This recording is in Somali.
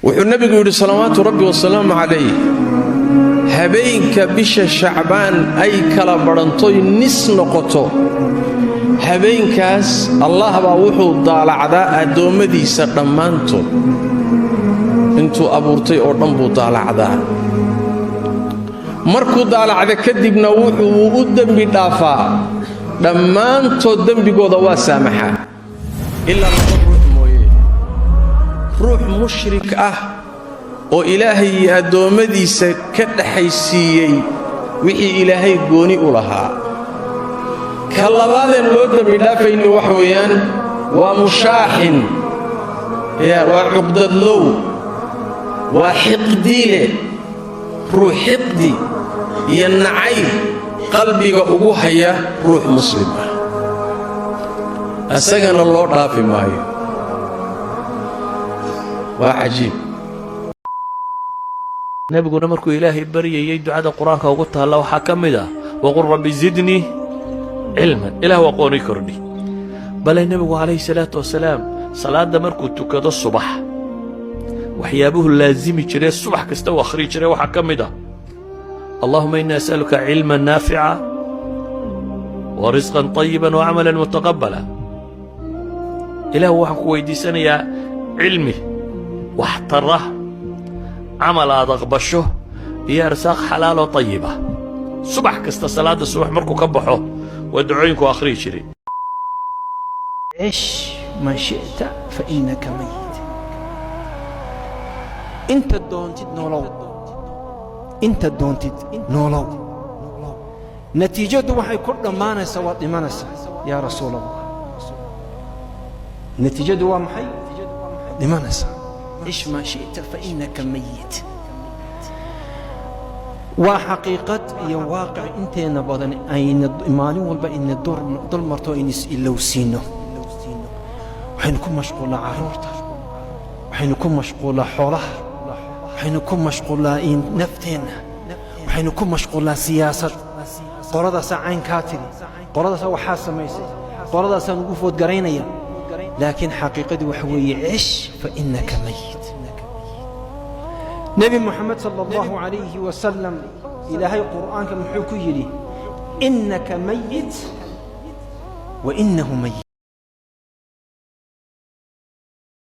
wuxuu nabigu yidhi salawaatu rabbi wasalaamu calayh habeenka bisha shacbaan ay kala badhantoy nis noqoto habeenkaas allah baa wuxuu daalacdaa addoommadiisa dhammaantood intuu abuurtay oo dhan buu daalacdaa markuu daalacda kadibna wuxuu u dembi dhaafaa dhammaantood dembigooda waa saamaxaa ilaa laba ruux mooye ruux mushrik ah oo ilaahay iyo addoommadiisa ka dhaxaysiiyey wixii ilaahay gooni u lahaa ka labaadeen loo dembi dhaafayni wax weeyaan waa mushaaxin waa cuqdadlow waa xiqdiile ruux xiqdi iyo nacayb qalbiga ugu haya ruux muslim ah asagana loo dhaafi maayo waa cajiib nabiguna markuu ilaahay baryayay ducada quraanka ugu taala waxa kamida waqul rabbi zidni ilman ilahu aqooni kordhi bal nabigu alayhi salatu wasalaam salaada markuu tukado subax waxyaabuhu laazimi jiray subax kasta oo akhri jiray waxa kamida اللهم إنا أسألك علما نافعا ورزقا طيبا وعملا متقبلا إله وحكو ويديسان يا علمي واحتره عمل أضغبشه يا رزاق حلال وطيبة صبح كست صلاة الصبح مركو كبحه وادعوينكو أخري شري عش ما شئت فإنك ميت انت دونتي نولو انت دونتي نولو نتيجة waxay ku dhamaanaysaa waa dhimanaysaa ya rasuul allah نتيجة waa maxay dhimanaysaa عش ما شئت فإنك ميت وحقيقة يا واقع انتنا بدن اين مالين والبا ان دول مرتو ان ilowsiino waxaynu ku mashquulaa caruurta waxaynu ku mashquulaa xoolaha waxaynu ku mashquulaa in nafteena waxaynu ku mashquulaa siyaasad qoladaas caynkaa tiri qoladaas waxa samaysay qoladaas ugu food garaynaya laakiin xaqiiqadu waxa weeye cish fa innaka mayit nabi muhammad sallallahu alayhi wa sallam ilaahay quraanka muxuu ku yiri innaka mayit wa innahu mayit